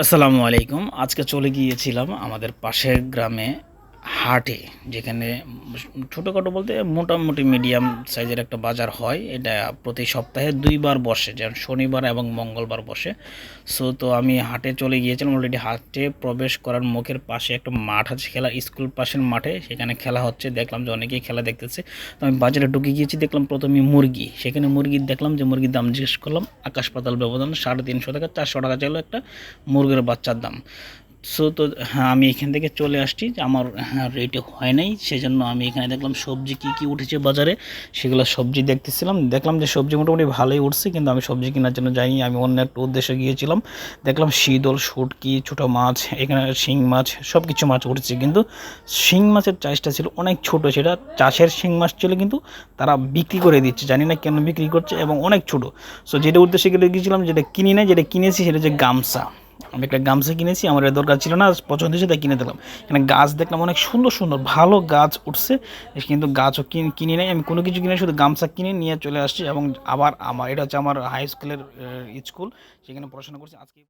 আসসালামু আলাইকুম। আজকে চলে গিয়েছিলাম আমাদের পাশের গ্রামে হাটে, যেখানে ছোটোখাটো বলতে মোটামুটি মিডিয়াম সাইজের একটা বাজার হয়। এটা প্রতি সপ্তাহে ২ বার বসে, যেমন শনিবার এবং মঙ্গলবার বসে। তো আমি হাটে চলে গিয়েছিলাম। অলরেডি হাটে প্রবেশ করার মুখের পাশে একটা মাঠ আছে, খেলা স্কুল পাশের মাঠে, সেখানে খেলা হচ্ছে। দেখলাম যে অনেকেই খেলা দেখতেছে। তো আমি বাজারে ঢুকে গিয়েছি, দেখলাম প্রথমে মুরগি। সেখানে মুরগির দেখলাম যে মুরগির দাম জিজ্ঞেস করলাম, আকাশ পাতাল ব্যবধান, 350 টাকা 400 টাকা চাইলো একটা মুরগির বাচ্চার দাম। তো হ্যাঁ, আমি এখান থেকে চলে আসছি যে আমার রেটে হয় নাই, সেজন্য আমি এখানে দেখলাম সবজি কী কী উঠেছে বাজারে, সেগুলো সবজি দেখতেছিলাম। দেখলাম যে সবজি মোটামুটি ভালোই উঠছে, কিন্তু আমি সবজি কেনার জন্য যাইনি, আমি অন্য একটা উদ্দেশ্যে গিয়েছিলাম। দেখলাম শীতল, শুটকি, ছোটো মাছ, এখানে শিং মাছ, সব কিছু মাছ উঠছে, কিন্তু শিং মাছের চাষটা ছিল অনেক ছোট, সেটা চাষের শিং মাছ ছিল, কিন্তু তারা বিক্রি করে দিচ্ছে, জানি না কেন বিক্রি করছে, এবং অনেক ছোট। যেটা উদ্দেশ্যে গিয়েছিলাম, যেটা কিনি না, যেটা কিনেছি সেটা হচ্ছে গামছা। আমি একটা গামছা কিনেছি, আমার এর দরকার ছিল না, পছন্দ হয়েছে তাই কিনে দিলাম। এখানে গাছ দেখলাম অনেক সুন্দর সুন্দর ভালো গাছ উঠছে, কিন্তু গাছও কিনি নাই, আমি কোনো কিছু কিনে শুধু গামছা কিনে নিয়ে চলে আসছি। এবং আবার এটা হচ্ছে আমার হাই স্কুলের স্কুল, সেখানে পড়াশোনা করছি আজকে।